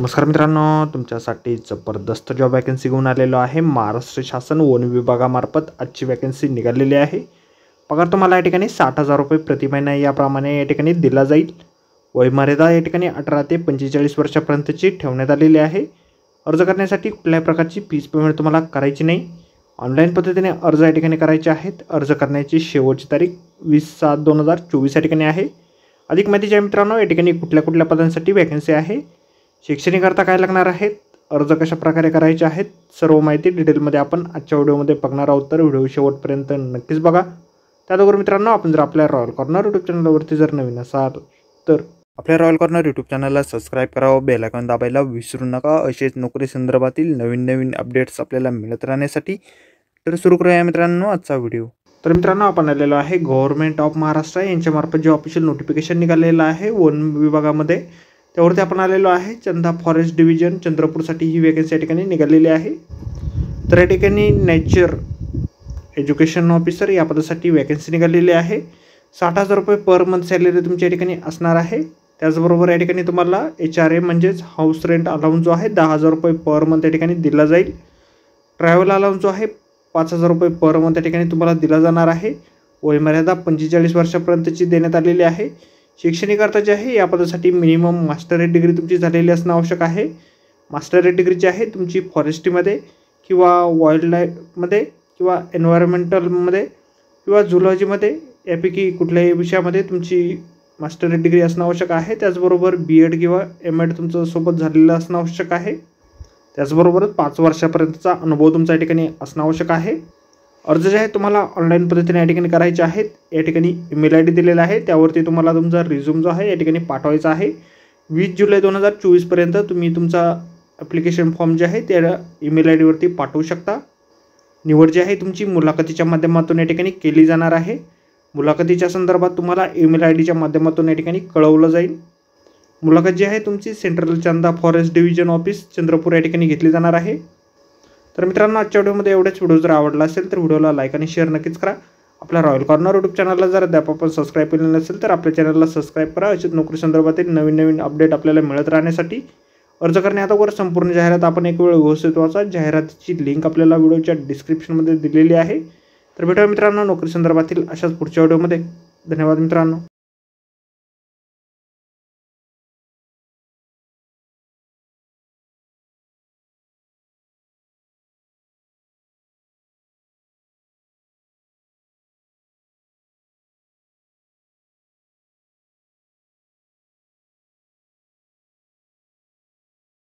नमस्कार मित्रांनो, तुमच्यासाठी जबरदस्त जॉब वॅकन्सी घेऊन आलेलो आहे। महाराष्ट्र शासन वन विभागामार्फत आजची वॅकन्सी निघालेली आहे। पगार तुम्हाला या ठिकाणी 60,000 रुपये प्रति महिना याप्रमाणे या ठिकाणी दिला जाईल। वयमर्यादा या ठिकाणी 18 ते 45 वर्षापर्यंतची ठेवण्यात आलेली आहे। अर्ज करण्यासाठी कुठल्याही प्रकारची फीस पेमेंट तुम्हाला करायची नाही। ऑनलाईन पद्धतीने अर्ज या ठिकाणी करायचे आहेत। अर्ज करण्याची शेवटची तारीख 20/7/2024 या ठिकाणी आहे। अधिक माहितीच्या मित्रांनो, या ठिकाणी कुठल्या पदांसाठी वॅकन्सी आहे, शैक्षणिक अर्थ काय लागणार आहेत, अर्ज कशा प्रकारे करायचे आहेत, सर्व माहिती डिटेलमध्ये आपण आजच्या व्हिडिओमध्ये बघणार आहोत। तर व्हिडिओ शेवटपर्यंत नक्कीच बघा। त्याचबरोबर मित्रांनो, आपण जर आपल्या रॉयल कॉर्नर यूट्यूब चॅनलवरती जर नवीन असाल तर आपल्या रॉयल कॉर्नर यूट्यूब चॅनलला सबस्क्राईब करावं, बेल आयकॉन दाबायला विसरू नका। असेच नोकरी संदर्भातील नवीन अपडेट्स आपल्याला मिळत राहण्यासाठी। तर सुरू करूया मित्रांनो आजचा व्हिडिओ। तर मित्रांनो, आपण आलेलो आहे गव्हर्नमेंट ऑफ महाराष्ट्र यांच्यामार्फत जे ऑफिशियल नोटिफिकेशन निघालेलं आहे वन विभागामध्ये, त्यावरती आपण आलेलो आहे। चंदा फॉरेस्ट डिव्हिजन चंद्रपूरसाठी ही वॅकन्सी या ठिकाणी निघालेली आहे। तर या ठिकाणी नेचर एज्युकेशन ऑफिसर या पदासाठी वॅकन्सी निघालेली आहे। 60,000 रुपये पर मंथ सॅलरी तुमच्या ठिकाणी असणार आहे। त्याचबरोबर या ठिकाणी तुम्हाला HRA म्हणजेच हाऊस रेंट अलाउन्स जो आहे 10,000 रुपये पर मंथ या ठिकाणी दिला जाईल। ट्रॅव्हल अलाउन्स जो आहे 5,000 रुपये पर मंथ या ठिकाणी तुम्हाला दिला जाणार आहे। वयमर्यादा 45 वर्षापर्यंतची देण्यात आलेली आहे। शैक्षणिक अर्थ जे आहे या पदासाठी मिनिमम मास्टरेट डिग्री तुमची झालेली असणं आवश्यक आहे। मास्टरेट डिग्री जी आहे तुमची फॉरेस्ट्रीमध्ये किंवा वाईल्ड लाईफमध्ये किंवा एन्व्हायरमेंटलमध्ये किंवा झुलॉजीमध्ये यापैकी कुठल्याही विषयामध्ये तुमची मास्टरेट डिग्री असणं आवश्यक आहे। त्याचबरोबर BEd किंवा MAd तुमचं सोबत झालेलं असणं आवश्यक आहे। त्याचबरोबर 5 वर्षापर्यंतचा अनुभव तुमचा या ठिकाणी असणं आवश्यक आहे। अर्ज जे आहे तुम्हाला ऑनलाईन पद्धतीने या ठिकाणी करायचे आहेत। या ठिकाणी ईमेल ID दिलेला आहे, त्यावरती तुम्हाला तुमचा रिझ्यूम जो आहे या ठिकाणी पाठवायचा आहे। 20 जुलै 2024 पर्यंत तुम्ही तुमचा ॲप्लिकेशन फॉर्म जे आहे त्या ईमेल ID वरती पाठवू शकता। निवड जी आहे तुमची मुलाखतीच्या माध्यमातून या ठिकाणी केली जाणार आहे। मुलाखतीच्या संदर्भात तुम्हाला ईमेल IDच्या माध्यमातून या ठिकाणी कळवलं जाईल। मुलाखत जी आहे तुमची central Chanda forest division office Chandrapur या ठिकाणी घेतली जाणार आहे। तर मित्रांनो, आजच्या व्हिडिओमध्ये एवढेच। व्हिडिओ जर आवडला असेल तर व्हिडिओला लाईक आणि शेअर नक्कीच करा। आपल्या रॉयल कॉर्नर यूट्यूब चॅनलला जर अद्याप आपण सबस्क्राईब केले नसेल तर आपल्या चॅनलला सबस्क्राईब करा। अशाच नोकरी संदर्भातील नवीन अपडेट आपल्याला मिळत राहण्यासाठी। अर्ज करण्याअगोदर संपूर्ण जाहिरात आपण एक वेळ व्यवस्थित वाचा। जाहिरातीची लिंक आपल्याला व्हिडिओच्या डिस्क्रिप्शनमध्ये दिलेली आहे। तर भेटूया मित्रांनो नोकरी संदर्भातील अशाच पुढच्या व्हिडिओमध्ये। धन्यवाद मित्रांनो।